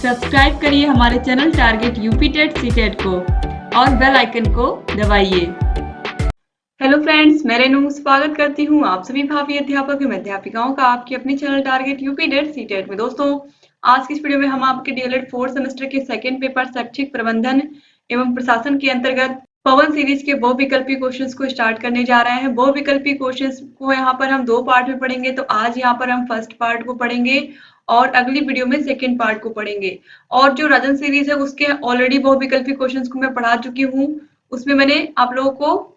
Subscribe करिए हमारे channel target UP TET CTET को और बेल आइकन को दबाइए। हेलो फ्रेंड्स, मैं रेनू स्वागत करती हूँ आप सभी भावी अध्यापक एवं अध्यापिकाओं का आपके अपने channel target UP TET CTET में। दोस्तों, आज की इस वीडियो में हम आपके डीएलएड 4th सेमेस्टर के सेकंड पेपर शैक्षिक प्रबंधन एवं प्रशासन के अंतर्गत पवन सीरीज के बहुविकल्पी क्वेश्चंस को स्टार्ट करने जा रहे हैं। बहुविकल्पी क्वेश्चंस को यहाँ पर हम 2 पार्ट में पढ़ेंगे। तो आज यहाँ पर हम फर्स्ट पार्ट को पढ़ेंगे और अगली वीडियो में सेकेंड पार्ट को पढ़ेंगे। और जो राजन सीरीज है उसके ऑलरेडी बहुविकल्पी क्वेश्चंस को मैं पढ़ा चुकी हूँ। उसमें मैंने आप लोगों को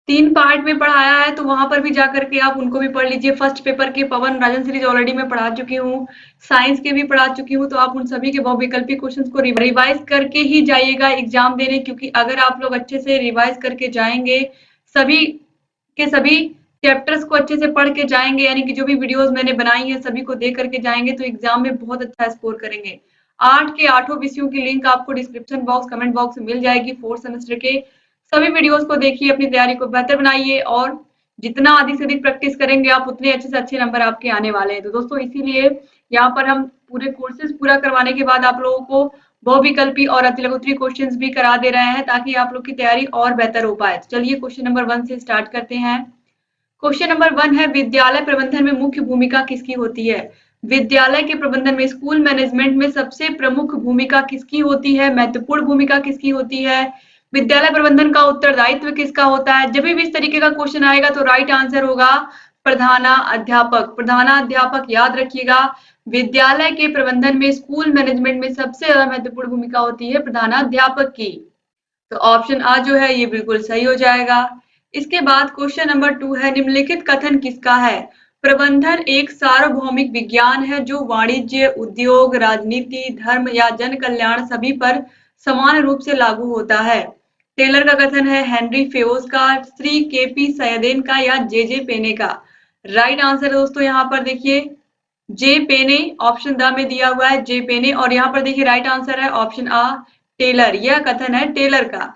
3 पार्ट में पढ़ाया है, तो वहां पर भी जाकर के आप उनको भी पढ़ लीजिए। फर्स्ट पेपर के पवन राजन सीरीज ऑलरेडी मैं पढ़ा चुकी हूँ, साइंस के भी पढ़ा चुकी हूँ। तो आप उन सभी के बहुविकल्पी क्वेश्चंस को रिवाइज करके ही जाइएगा एग्जाम देने, क्योंकि अगर आप लोग अच्छे से रिवाइज करके जाएंगे, सभी के सभी चैप्टर्स को अच्छे से पढ़ के जाएंगे, यानी कि जो भी वीडियोस मैंने बनाई है सभी को देख करके जाएंगे, तो एग्जाम में बहुत अच्छा स्कोर करेंगे। 8 के 8 विषयों की लिंक आपको डिस्क्रिप्शन बॉक्स कमेंट बॉक्स में मिल जाएगी। 4th सेमेस्टर के सभी वीडियोस को देखिए, अपनी तैयारी को बेहतर बनाइए और जितना अधिक से अधिक प्रैक्टिस करेंगे आप उतने अच्छे से अच्छे नंबर आपके आने वाले हैं। तो दोस्तों, इसीलिए यहाँ पर हम पूरे कोर्सेज पूरा करवाने के बाद आप लोगों को बहुविकल्पी और अतिलघुत्तरी क्वेश्चंस भी करा दे रहे हैं, ताकि आप लोग की तैयारी और बेहतर हो पाए। तो चलिए क्वेश्चन नंबर 1 से स्टार्ट करते हैं। क्वेश्चन नंबर 1 है, विद्यालय प्रबंधन में मुख्य भूमिका किसकी होती है? विद्यालय के प्रबंधन में, स्कूल मैनेजमेंट में सबसे प्रमुख भूमिका किसकी होती है? महत्वपूर्ण भूमिका किसकी होती है? विद्यालय प्रबंधन का उत्तरदायित्व किसका होता है? जब भी इस तरीके का क्वेश्चन आएगा तो राइट आंसर होगा प्रधानाध्यापक। प्रधानाध्यापक याद रखिएगा, विद्यालय के प्रबंधन में, स्कूल मैनेजमेंट में सबसे ज्यादा महत्वपूर्ण भूमिका होती है प्रधानाध्यापक की। तो ऑप्शन आ जो है ये बिल्कुल सही हो जाएगा। इसके बाद क्वेश्चन नंबर 2 है, निम्नलिखित कथन किसका है? प्रबंधन एक सार्वभौमिक विज्ञान है जो वाणिज्य, उद्योग, राजनीति, धर्म या जन कल्याण सभी पर समान रूप से लागू होता है। टेलर का कथन है, हेनरी फेओस का, श्री केपी सयदेन का या जे पेने का? राइट आंसर दोस्तों यहाँ पर देखिए जे पेने, ऑप्शन द में दिया हुआ है जे पेने, और यहाँ पर देखिए राइट आंसर है ऑप्शन आ टेलर। यह कथन है टेलर का।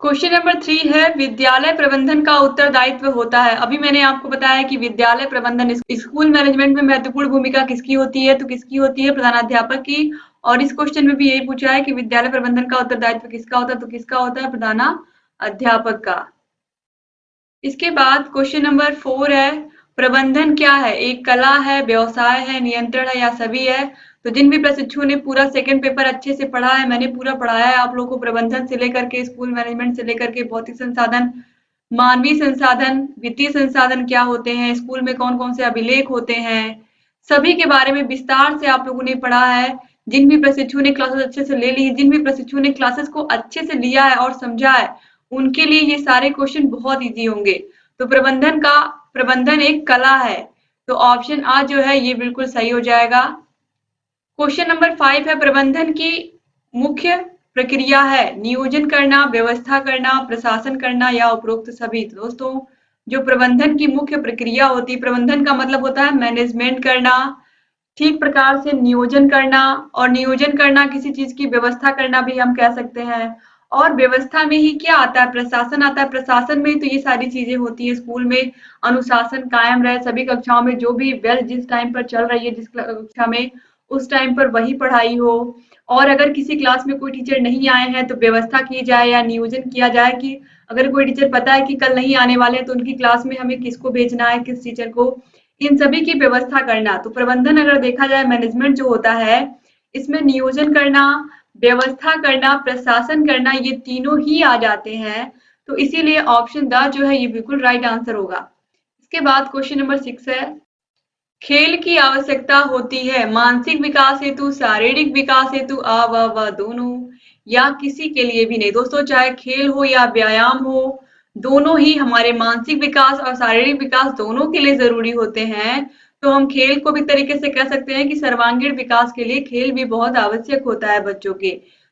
क्वेश्चन नंबर 3 है, विद्यालय प्रबंधन का उत्तरदायित्व होता है। अभी मैंने आपको बताया कि विद्यालय प्रबंधन, स्कूल मैनेजमेंट में महत्वपूर्ण भूमिका किसकी होती है? तो किसकी होती है? प्रधानाध्यापक की। और इस क्वेश्चन में भी यही पूछा है कि विद्यालय प्रबंधन का उत्तरदायित्व किसका होता है? तो किसका होता है? प्रधानाध्यापक का। इसके बाद क्वेश्चन नंबर 4 है, प्रबंधन क्या है? एक कला है, व्यवसाय है, नियंत्रण है या सभी है? तो जिन भी प्रशिक्षुओं ने पूरा सेकंड पेपर अच्छे से पढ़ा है, मैंने पूरा पढ़ाया है आप लोगों को, प्रबंधन से लेकर के, स्कूल मैनेजमेंट से लेकर के, भौतिक संसाधन, मानवीय संसाधन, वित्तीय संसाधन क्या होते हैं, स्कूल में कौन कौन से अभिलेख होते हैं, सभी के बारे में विस्तार से आप लोगों ने पढ़ा है। जिन भी प्रशिक्षुओं ने क्लासेस अच्छे से ले ली, जिन भी प्रशिक्षुओं ने क्लासेस को अच्छे से लिया है और समझा है, उनके लिए ये सारे क्वेश्चन बहुत इजी होंगे। तो प्रबंधन एक कला है, तो ऑप्शन आ जो है ये बिल्कुल सही हो जाएगा। क्वेश्चन नंबर 5 है, प्रबंधन की मुख्य प्रक्रिया है नियोजन करना, व्यवस्था करना, प्रशासन करना या उपरोक्त सभी? तो दोस्तों, जो प्रबंधन की मुख्य प्रक्रिया होती है, प्रबंधन का मतलब होता है मैनेजमेंट करना, ठीक प्रकार से नियोजन करना, और नियोजन करना किसी चीज की व्यवस्था करना भी हम कह सकते हैं। और व्यवस्था में ही क्या आता है? प्रशासन आता है। प्रशासन में ही तो ये सारी चीजें होती है। स्कूल में अनुशासन कायम रहे, सभी कक्षाओं में जो भी बेल जिस टाइम पर चल रही है, जिस कक्षा में, उस टाइम पर वही पढ़ाई हो। और अगर किसी क्लास में कोई टीचर नहीं आए हैं तो व्यवस्था की जाए या नियोजन किया जाए कि अगर कोई टीचर पता है कि कल नहीं आने वाले हैं तो उनकी क्लास में हमें किसको भेजना है, किस टीचर को, इन सभी की व्यवस्था करना। तो प्रबंधन अगर देखा जाए, मैनेजमेंट जो होता है, इसमें नियोजन करना, व्यवस्था करना, प्रशासन करना, ये तीनों ही आ जाते हैं। तो इसीलिए ऑप्शन द जो है ये बिल्कुल राइट आंसर होगा। इसके बाद क्वेश्चन नंबर 6 है, खेल की आवश्यकता होती है मानसिक विकास हेतु, शारीरिक विकास हेतु, आ व दोनों, या किसी के लिए भी नहीं? दोस्तों, चाहे खेल हो या व्यायाम हो, दोनों ही हमारे मानसिक विकास और शारीरिक विकास दोनों के लिए जरूरी होते हैं। तो हम खेल को भी तरीके से कह सकते हैं कि सर्वांगीण विकास के लिए खेल भी बहुत आवश्यक होता है बच्चों के।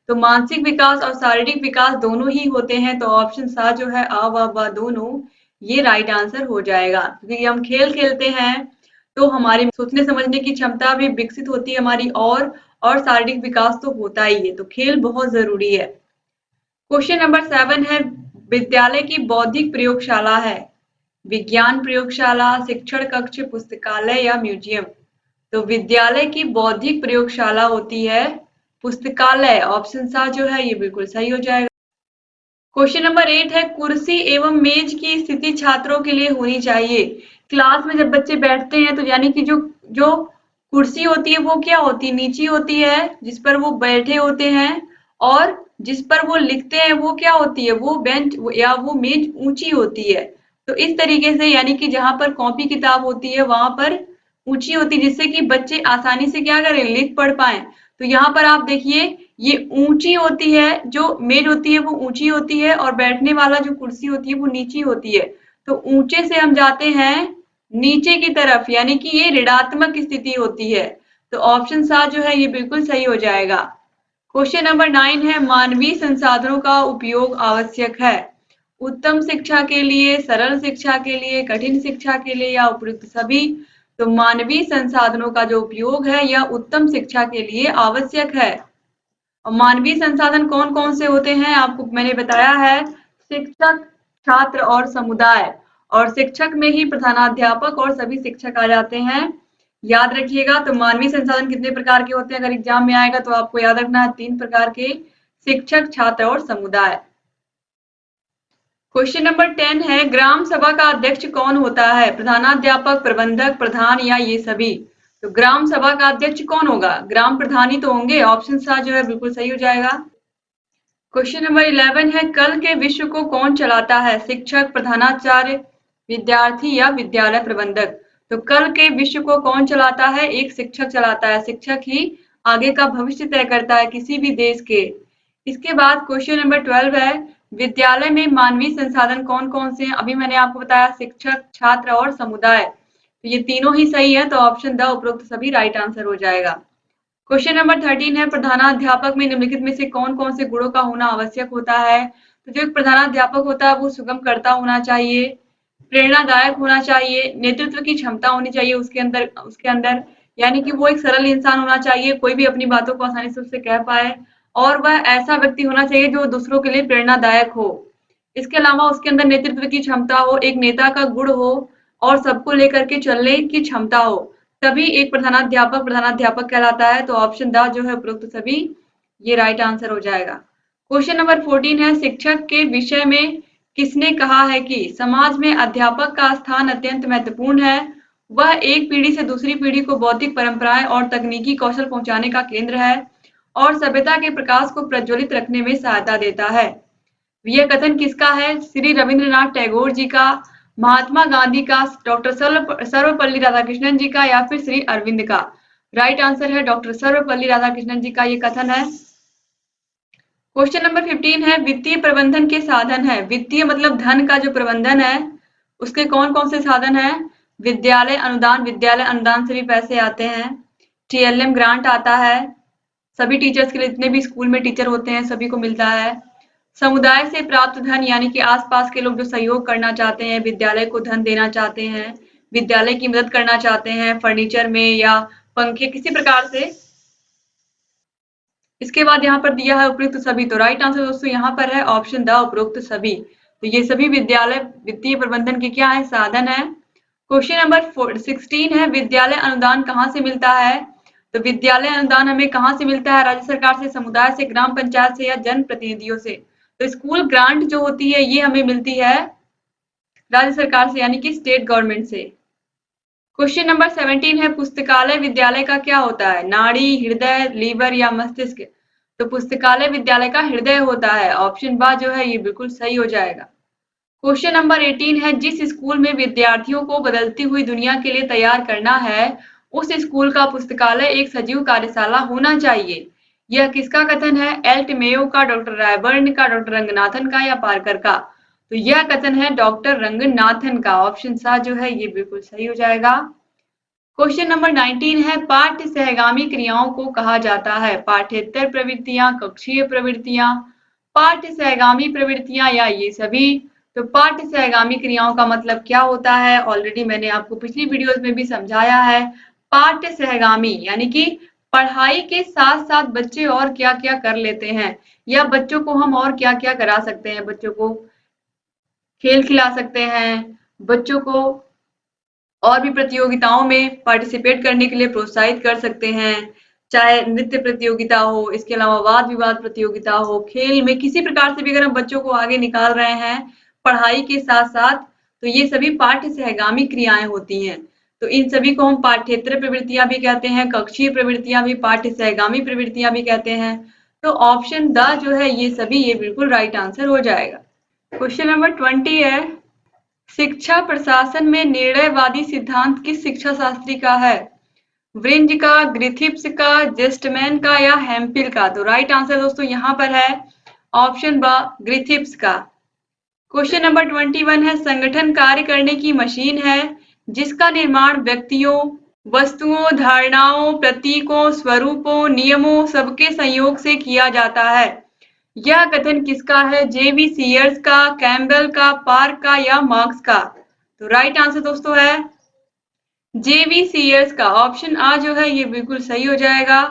तो मानसिक विकास और शारीरिक विकास दोनों ही होते हैं। तो ऑप्शन सा जो है आ व दोनों, ये राइट आंसर हो जाएगा। क्योंकि हम खेल खेलते हैं तो हमारी सोचने समझने की क्षमता भी विकसित होती है हमारी, और शारीरिक विकास तो होता ही है। तो खेल बहुत जरूरी है। क्वेश्चन नंबर 7 है, विद्यालय की बौद्धिक प्रयोगशाला है विज्ञान प्रयोगशाला, शिक्षण कक्ष, पुस्तकालय या म्यूजियम? तो विद्यालय की बौद्धिक प्रयोगशाला होती है पुस्तकालय, ऑप्शन सा जो है ये बिल्कुल सही हो जाएगा। क्वेश्चन नंबर 8 है, कुर्सी एवं मेज की स्थिति छात्रों के लिए होनी चाहिए। क्लास में जब बच्चे बैठते हैं तो यानी कि जो जो कुर्सी होती है वो क्या होती है, नीची होती है जिस पर वो बैठे होते हैं, और जिस पर वो लिखते हैं वो क्या होती है, वो बेंच या वो मेज ऊंची होती है। तो इस तरीके से यानी कि जहां पर कॉपी किताब होती है वहां पर ऊंची होती है, जिससे कि बच्चे आसानी से क्या करें, लिख पढ़ पाए। तो यहाँ पर आप देखिए ये ऊंची होती है, जो मेज होती है वो ऊंची होती है, और बैठने वाला जो कुर्सी होती है वो नीची होती है। तो ऊंचे से हम जाते हैं नीचे की तरफ, यानी कि ये ऋणात्मक स्थिति होती है। तो ऑप्शन सा जो है ये बिल्कुल सही हो जाएगा। क्वेश्चन नंबर 9 है, मानवीय संसाधनों का उपयोग आवश्यक है। उत्तम शिक्षा के लिए, सरल शिक्षा के लिए, कठिन शिक्षा के लिए या उपयुक्त सभी। तो मानवीय संसाधनों का जो उपयोग है यह उत्तम शिक्षा के लिए आवश्यक है। और मानवीय संसाधन कौन कौन से होते हैं आपको मैंने बताया है, शिक्षक, छात्र और समुदाय। और शिक्षक में ही प्रधानाध्यापक और सभी शिक्षक आ जाते हैं। याद रखिएगा। तो मानवीय संसाधन कितने प्रकार के होते हैं, अगर एग्जाम में आएगा तो आपको याद रखना है 3 प्रकार के, शिक्षक, छात्र और समुदाय। क्वेश्चन नंबर 10 है, ग्राम सभा का अध्यक्ष कौन होता है, प्रधानाध्यापक, प्रबंधक, प्रधान या ये सभी। तो ग्राम सभा का अध्यक्ष कौन होगा, ग्राम प्रधान ही तो होंगे। ऑप्शन सा जो है बिल्कुल सही हो जाएगा। क्वेश्चन नंबर 11 है, कल के विश्व को कौन चलाता है, शिक्षक, प्रधानाचार्य, विद्यार्थी या विद्यालय प्रबंधक। तो कल के विश्व को कौन चलाता है, एक शिक्षक चलाता है। शिक्षक ही आगे का भविष्य तय करता है किसी भी देश के। इसके बाद क्वेश्चन नंबर 12 है, विद्यालय में मानवीय संसाधन कौन कौन से हैं। अभी मैंने आपको बताया शिक्षक, छात्र और समुदाय। तो ये तीनों ही सही है, तो ऑप्शन द उपरोक्त सभी राइट आंसर हो जाएगा। क्वेश्चन नंबर 13 है, प्रधानाध्यापक में निम्नलिखित में से कौन कौन से गुणों का होना आवश्यक होता है। तो जो एक प्रधानाध्यापक होता है वो सुगमकर्ता होना चाहिए, प्रेरणादायक होना चाहिए, नेतृत्व की क्षमता होनी चाहिए उसके अंदर यानी कि वो एक सरल इंसान होना चाहिए, कोई भी अपनी बातों को आसानी से उससे कह पाए, और वह ऐसा व्यक्ति होना चाहिए जो दूसरों के लिए प्रेरणादायक हो। इसके अलावा उसके अंदर नेतृत्व की क्षमता हो, एक नेता का गुण हो, और सबको लेकर के चलने की क्षमता हो, तभी एक प्रधानाध्यापक कहलाता है। तो ऑप्शन द जो है उपरोक्त सभी ये राइट आंसर हो जाएगा। क्वेश्चन नंबर 14 है, शिक्षक के विषय में किसने कहा है कि समाज में अध्यापक का स्थान अत्यंत महत्वपूर्ण है, वह एक पीढ़ी से दूसरी पीढ़ी को बौद्धिक परंपराएं और तकनीकी कौशल पहुंचाने का केंद्र है, और सभ्यता के प्रकाश को प्रज्वलित रखने में सहायता देता है। यह कथन किसका है, श्री रविंद्रनाथ टैगोर जी का, महात्मा गांधी का, डॉक्टर सर्वपल्ली राधाकृष्णन जी का, या फिर श्री अरविंद का। राइट आंसर है डॉक्टर सर्वपल्ली राधाकृष्णन जी का ये कथन है। क्वेश्चन नंबर 15 है, वित्तीय प्रबंधन के साधन है। वित्तीय मतलब धन का जो प्रबंधन है उसके कौन कौन से साधन है, विद्यालय अनुदान से भी पैसे आते हैं, TLM ग्रांट आता है, सभी टीचर्स के लिए, जितने भी स्कूल में टीचर होते हैं सभी को मिलता है, समुदाय से प्राप्त धन यानी कि आसपास के लोग जो सहयोग करना चाहते हैं, विद्यालय को धन देना चाहते हैं, विद्यालय की मदद करना चाहते हैं फर्नीचर में या पंखे किसी प्रकार से। इसके बाद यहाँ पर दिया है उपयुक्त सभी। तो राइट आंसर दोस्तों यहाँ पर है ऑप्शन द उपरोक्त सभी। तो ये सभी विद्यालय वित्तीय प्रबंधन के क्या है, साधन है। क्वेश्चन नंबर 16 है, विद्यालय अनुदान कहाँ से मिलता है। तो विद्यालय अनुदान हमें कहाँ से मिलता है, राज्य सरकार से, समुदाय से, ग्राम पंचायत से या जन प्रतिनिधियों से। तो स्कूल ग्रांट जो होती है ये हमें मिलती है राज्य सरकार से यानी कि स्टेट गवर्नमेंट से। क्वेश्चन नंबर 17 है, पुस्तकालय विद्यालय का क्या होता है, नाड़ी, हृदय, लीवर या मस्तिष्क। तो पुस्तकालय विद्यालय का हृदय होता है। ऑप्शन बा जो है ये बिल्कुल सही हो जाएगा। क्वेश्चन नंबर 18 है, जिस स्कूल में विद्यार्थियों को बदलती हुई दुनिया के लिए तैयार करना है उस स्कूल का पुस्तकालय एक सजीव कार्यशाला होना चाहिए। यह किसका कथन है, एल्ट मेयो का, डॉक्टर रायबर्न का, डॉक्टर रंगनाथन का या पार्कर का। तो यह कथन है डॉक्टर रंगनाथन का। ऑप्शन सा जो है ये बिल्कुल सही हो जाएगा। क्वेश्चन नंबर 19 है, पाठ्य सहगामी क्रियाओं को कहा जाता है, पाठ्येतर प्रवृत्तियां, कक्षीय प्रवृत्तियां, पाठ्य सहगामी प्रवृत्तियां या ये सभी। तो पाठ्य सहगामी क्रियाओं का मतलब क्या होता है, ऑलरेडी मैंने आपको पिछली वीडियोस में भी समझाया है। पाठ्य सहगामी यानी कि पढ़ाई के साथ साथ बच्चे और क्या क्या कर लेते हैं, या बच्चों को हम और क्या क्या करा सकते हैं। बच्चों को खेल खिला सकते हैं, बच्चों को और भी प्रतियोगिताओं में पार्टिसिपेट करने के लिए प्रोत्साहित कर सकते हैं, चाहे नृत्य प्रतियोगिता हो, इसके अलावा वाद विवाद प्रतियोगिता हो, खेल में किसी प्रकार से भी अगर हम बच्चों को आगे निकाल रहे हैं पढ़ाई के साथ साथ, तो ये सभी पाठ्य सहगामी क्रियाएं होती हैं। तो इन सभी को हम पाठ्येतर प्रवृत्तियां भी कहते हैं, कक्षीय प्रवृत्तियां भी, पाठ्य सहगामी प्रवृत्तियां भी कहते हैं। तो ऑप्शन द जो है ये सभी, ये बिल्कुल राइट आंसर हो जाएगा। क्वेश्चन नंबर 20 है, शिक्षा प्रशासन में निर्णयवादी सिद्धांत किस शिक्षा शास्त्री का है? व्रिंज का, ग्रिफिथ्स का, जेस्टमैन का या हेम्पिल का? तो राइट आंसर दोस्तों यहाँ पर है ऑप्शन ब, ग्रिफिथ्स का। क्वेश्चन नंबर 21 है, संगठन कार्य करने की मशीन है जिसका निर्माण व्यक्तियों, वस्तुओं, धारणाओं, प्रतीकों, स्वरूपों, नियमों सबके संयोग से किया जाता है। यह कथन किसका है? जेवी सीयर्स का, कैम्बेल का, पार्क का या मार्क्स का? तो राइट आंसर दोस्तों है जेवी सीयर्स का। ऑप्शन आ जो है ये बिल्कुल सही हो जाएगा।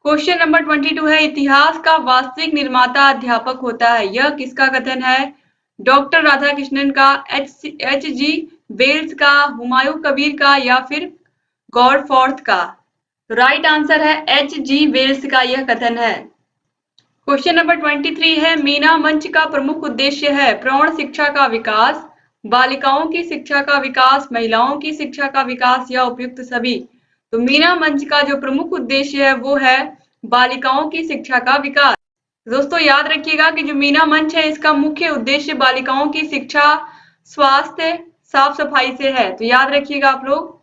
क्वेश्चन नंबर 22 है, इतिहास का वास्तविक निर्माता अध्यापक होता है, यह किसका कथन है? डॉक्टर राधाकृष्णन का, एच जी वेल्स का, हुमायूं कबीर का या फिर गॉडफॉर्थ का? तो राइट आंसर है एच जी वेल्स का यह कथन है। क्वेश्चन नंबर 23 है, मीना मंच का प्रमुख उद्देश्य है प्रौढ़ शिक्षा का विकास, बालिकाओं की शिक्षा का विकास, महिलाओं की शिक्षा का विकास या उपयुक्त सभी? तो मीना मंच का जो प्रमुख उद्देश्य है वो है बालिकाओं की शिक्षा का विकास। दोस्तों याद रखिएगा कि जो मीना मंच है इसका मुख्य उद्देश्य बालिकाओं की शिक्षा, स्वास्थ्य, साफ सफाई से है, तो याद रखिएगा आप लोग।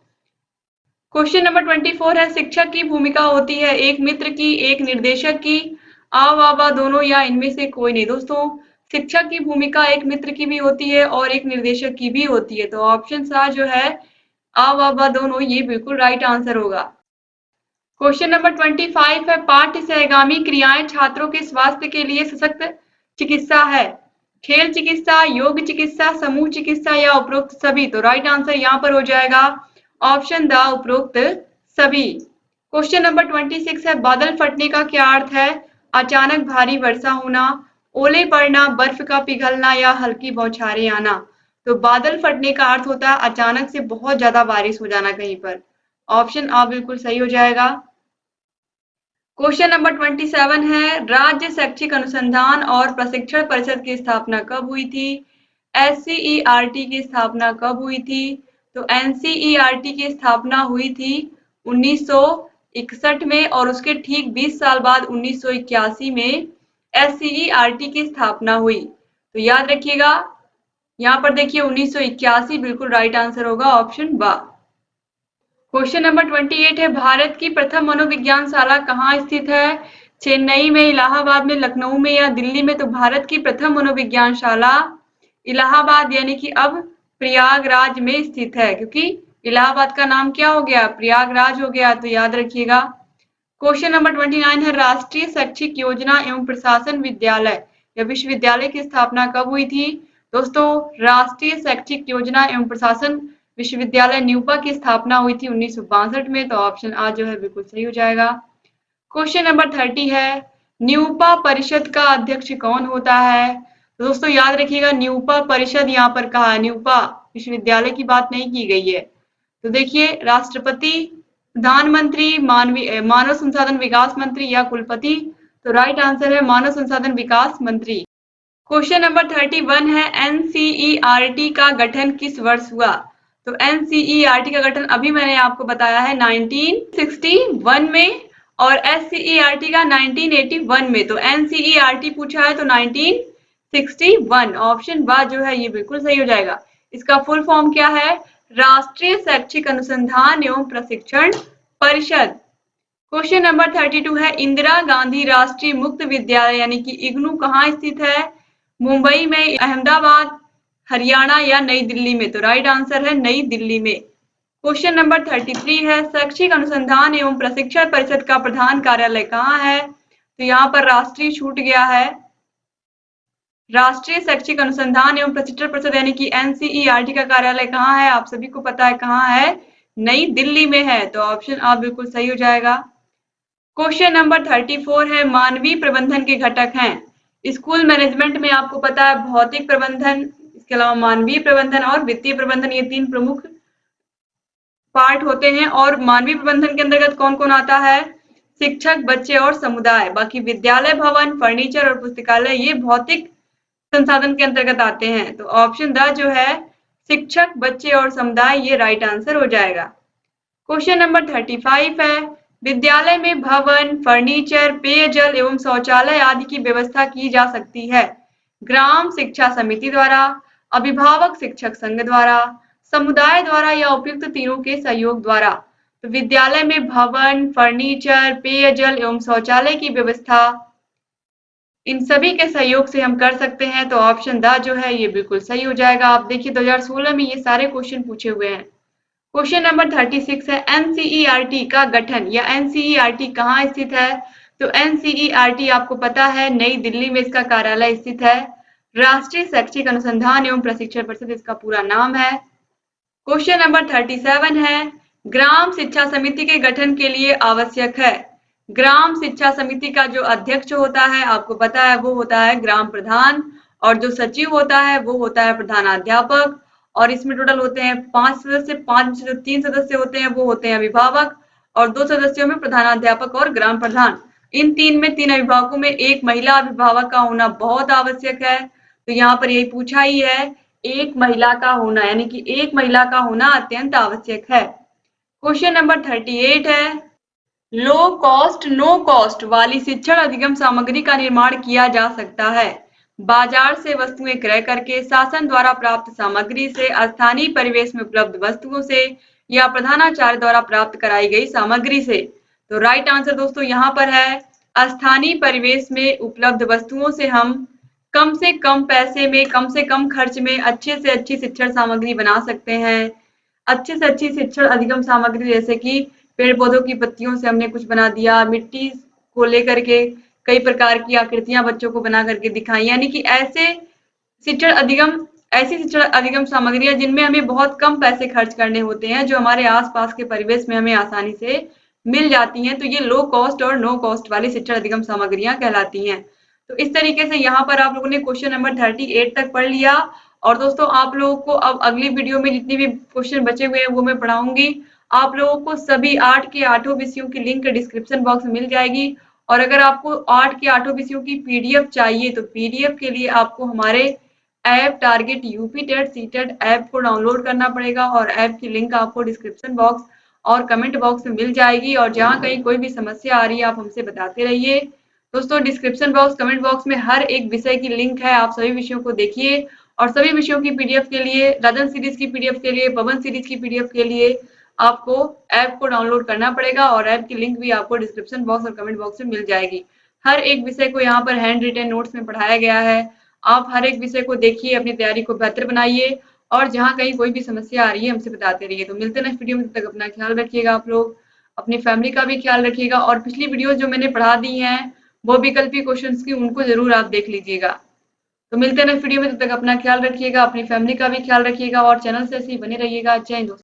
क्वेश्चन नंबर 24 है, शिक्षक की भूमिका होती है एक मित्र की, एक निर्देशक की, आ वा बा दोनों या इनमें से कोई नहीं? दोस्तों शिक्षक की भूमिका एक मित्र की भी होती है और एक निर्देशक की भी होती है, तो ऑप्शन सा जो है आ वा बा दोनों, ये बिल्कुल राइट आंसर होगा। क्वेश्चन नंबर 25 है, पाठ्य सहगामी क्रियाएं छात्रों के स्वास्थ्य के लिए सशक्त चिकित्सा है, खेल चिकित्सा, योग चिकित्सा, समूह चिकित्सा या उपरोक्त सभी? तो राइट आंसर यहाँ पर हो जाएगा ऑप्शन द, उपरोक्त सभी। क्वेश्चन नंबर 26 है, बादल फटने का क्या अर्थ है? अचानक भारी वर्षा होना, ओले पड़ना, बर्फ का पिघलना या हल्की बौछारें आना? तो बादल फटने का अर्थ होता है अचानक से बहुत ज्यादा बारिश हो जाना कहीं पर। ऑप्शन आ बिल्कुल सही हो जाएगा। क्वेश्चन नंबर 27 है, राज्य शैक्षिक अनुसंधान और प्रशिक्षण परिषद की स्थापना कब हुई थी? एससीईआरटी की स्थापना कब हुई थी? तो एनसीईआरटी की स्थापना हुई थी 1961 में और उसके ठीक 20 साल बाद 1981 में एससीईआरटी की स्थापना हुई। तो याद रखिएगा यहाँ पर देखिए 1981 बिल्कुल राइट आंसर होगा ऑप्शन बा। क्वेश्चन नंबर 28 है, भारत की प्रथम मनोविज्ञानशाला कहाँ स्थित है? चेन्नई में, इलाहाबाद में, लखनऊ में या दिल्ली में? तो भारत की प्रथम मनोविज्ञानशाला इलाहाबाद यानी कि अब प्रयागराज में स्थित है, क्योंकि इलाहाबाद का नाम क्या हो गया? प्रयागराज हो गया, तो याद रखिएगा। क्वेश्चन नंबर 29 है, राष्ट्रीय शैक्षिक योजना एवं प्रशासन विद्यालय या विश्वविद्यालय की स्थापना कब हुई थी? दोस्तों राष्ट्रीय शैक्षिक योजना एवं प्रशासन विश्वविद्यालय न्यूपा की स्थापना हुई थी 1962 में, तो ऑप्शन आ जो है बिल्कुल सही हो जाएगा। क्वेश्चन नंबर 30 है, न्यूपा परिषद का अध्यक्ष कौन होता है? तो दोस्तों याद रखिएगा न्यूपा परिषद यहाँ पर कहा है, न्यूपा विश्वविद्यालय की बात नहीं की गई है। तो देखिए राष्ट्रपति, प्रधानमंत्री, मानव संसाधन विकास मंत्री या कुलपति? तो राइट आंसर है मानव संसाधन विकास मंत्री। क्वेश्चन नंबर 31 है, एनसीईआरटी का गठन किस वर्ष हुआ? तो एनसीईआरटी का गठन अभी मैंने आपको बताया है 1961 में और एससीईआरटी का 1981 में। तो एनसीईआरटी पूछा है तो 1961, ऑप्शन बा जो है ये बिल्कुल सही हो जाएगा। इसका फुल फॉर्म क्या है? राष्ट्रीय शैक्षिक अनुसंधान एवं प्रशिक्षण परिषद। क्वेश्चन नंबर 32 है, इंदिरा गांधी राष्ट्रीय मुक्त विद्यालय यानी कि इग्नू कहाँ स्थित है? मुंबई में, अहमदाबाद, हरियाणा या नई दिल्ली में? तो राइट आंसर है नई दिल्ली में। क्वेश्चन नंबर 33 है, शैक्षिक अनुसंधान एवं प्रशिक्षण परिषद का प्रधान कार्यालय कहाँ है? तो यहाँ पर राष्ट्रीय छूट गया है। राष्ट्रीय शैक्षिक अनुसंधान एवं प्रशिक्षण परिषद यानी कि एनसीईआरटी का कार्यालय कहाँ है? आप सभी को पता है कहाँ है, नई दिल्ली में है, तो ऑप्शन आ बिल्कुल सही हो जाएगा। क्वेश्चन नंबर 34 है, मानवीय प्रबंधन के घटक हैं। स्कूल मैनेजमेंट में आपको पता है भौतिक प्रबंधन, इसके अलावा मानवीय प्रबंधन और वित्तीय प्रबंधन, ये तीन प्रमुख पार्ट होते हैं। और मानवीय प्रबंधन के अंतर्गत कौन कौन आता है? शिक्षक, बच्चे और समुदाय। बाकी विद्यालय, भवन, फर्नीचर और पुस्तकालय ये भौतिक संसाधन के अंतर्गत आते हैं। तो ऑप्शन द जो है शिक्षक, बच्चे और समुदाय ये राइट आंसर हो जाएगा। क्वेश्चन नंबर 35 है, विद्यालय में भवन, फर्नीचर, पेयजल एवं शौचालय आदि की व्यवस्था की जा सकती है ग्राम शिक्षा समिति द्वारा, अभिभावक शिक्षक संघ द्वारा, समुदाय द्वारा या उपयुक्त तीनों के सहयोग द्वारा। तो विद्यालय में भवन, फर्नीचर, पेयजल एवं शौचालय की व्यवस्था इन सभी के सहयोग से हम कर सकते हैं। तो ऑप्शन द जो है ये बिल्कुल सही हो जाएगा। आप देखिए 2016 में ये सारे क्वेश्चन पूछे हुए हैं। क्वेश्चन नंबर 36 है, एनसीईआरटी का गठन या एनसीईआरटी कहाँ स्थित है? तो एनसीईआरटी आपको पता है नई दिल्ली में इसका कार्यालय स्थित है। राष्ट्रीय शैक्षिक अनुसंधान एवं प्रशिक्षण परिषद इसका पूरा नाम है। क्वेश्चन नंबर 37 है, ग्राम शिक्षा समिति के गठन के लिए आवश्यक है। ग्राम शिक्षा समिति का जो अध्यक्ष होता है आपको पता है वो होता है ग्राम प्रधान, और जो सचिव होता है वो होता है प्रधानाध्यापक। और इसमें टोटल होते हैं 5 सदस्य, 5 जो 3 सदस्य होते हैं वो होते हैं अभिभावक, और 2 सदस्यों में प्रधानाध्यापक और ग्राम प्रधान। इन 3 अभिभावकों में एक महिला अभिभावक का होना बहुत आवश्यक है। तो यहाँ पर यही पूछा ही है, एक महिला का होना, यानी कि एक महिला का होना अत्यंत आवश्यक है। क्वेश्चन नंबर 38 है, लो कॉस्ट नो कॉस्ट वाली शिक्षण अधिगम सामग्री का निर्माण किया जा सकता है बाजार से वस्तुएं क्रय करके, शासन द्वारा प्राप्त सामग्री से, स्थानीय परिवेश में उपलब्ध वस्तुओं से, या प्रधानाचार्य द्वारा प्राप्त कराई गई सामग्री से। तो राइट आंसर दोस्तों यहाँ पर है स्थानीय परिवेश में उपलब्ध वस्तुओं से हम कम से कम पैसे में, कम से कम खर्च में अच्छे से अच्छी शिक्षण सामग्री बना सकते हैं। अच्छे से अच्छी शिक्षण अधिगम सामग्री जैसे कि पेड़ पौधों की पत्तियों से हमने कुछ बना दिया, मिट्टी को लेकर के कई प्रकार की आकृतियां बच्चों को बना करके दिखाई, यानी कि ऐसे शिक्षण अधिगम ऐसी शिक्षण अधिगम सामग्रियां जिनमें हमें बहुत कम पैसे खर्च करने होते हैं, जो हमारे आसपास के परिवेश में हमें आसानी से मिल जाती हैं। तो ये लो कॉस्ट और नो कॉस्ट वाली शिक्षण अधिगम सामग्रियां कहलाती हैं। तो इस तरीके से यहाँ पर आप लोगों ने क्वेश्चन नंबर 38 तक पढ़ लिया। और दोस्तों आप लोगों को अब अगली वीडियो में जितने भी क्वेश्चन बचे हुए हैं वो मैं पढ़ाऊंगी। आप लोगों को सभी 8 के 8 विषयों की लिंक डिस्क्रिप्शन बॉक्स में मिल जाएगी। और अगर आपको 8 के 8 विषयों की पीडीएफ चाहिए तो पीडीएफ के लिए आपको हमारे app target UP TET CTET app को डाउनलोड करना पड़ेगा, और ऐप की लिंक आपको डिस्क्रिप्शन बॉक्स और कमेंट बॉक्स में मिल जाएगी। और जहाँ कहीं कोई भी समस्या आ रही है आप हमसे बताते रहिए। दोस्तों डिस्क्रिप्शन बॉक्स, कमेंट बॉक्स में हर एक विषय की लिंक है, आप सभी विषयों को देखिए। और सभी विषयों की पीडीएफ के लिए, राजन सीरीज की पीडीएफ के लिए, पवन सीरीज की पीडीएफ के लिए आपको ऐप को डाउनलोड करना पड़ेगा, और ऐप की लिंक भी आपको डिस्क्रिप्शन बॉक्स और कमेंट बॉक्स में मिल जाएगी। हर एक विषय को यहाँ पर हैंड रिटेन नोट्स में पढ़ाया गया है। आप हर एक विषय को देखिए, अपनी तैयारी को बेहतर बनाइए, और जहाँ कहीं कोई भी समस्या आ रही है हमसे बताते रहिए। तो मिलते हैं नेक्स्ट वीडियो में, तब तक अपना ख्याल रखिएगा। आप लोग अपनी फैमिली का भी ख्याल रखिएगा, और पिछली वीडियो जो मैंने पढ़ा दी हैं वो विकल्पी क्वेश्चंस की, उनको जरूर आप देख लीजिएगा। तो मिलते हैं नेक्स्ट वीडियो में, तब तक अपना ख्याल रखिएगा, अपनी फैमिली का भी ख्याल रखिएगा, और चैनल से ऐसे ही बने रहिएगा। जय हिंद दोस्तों।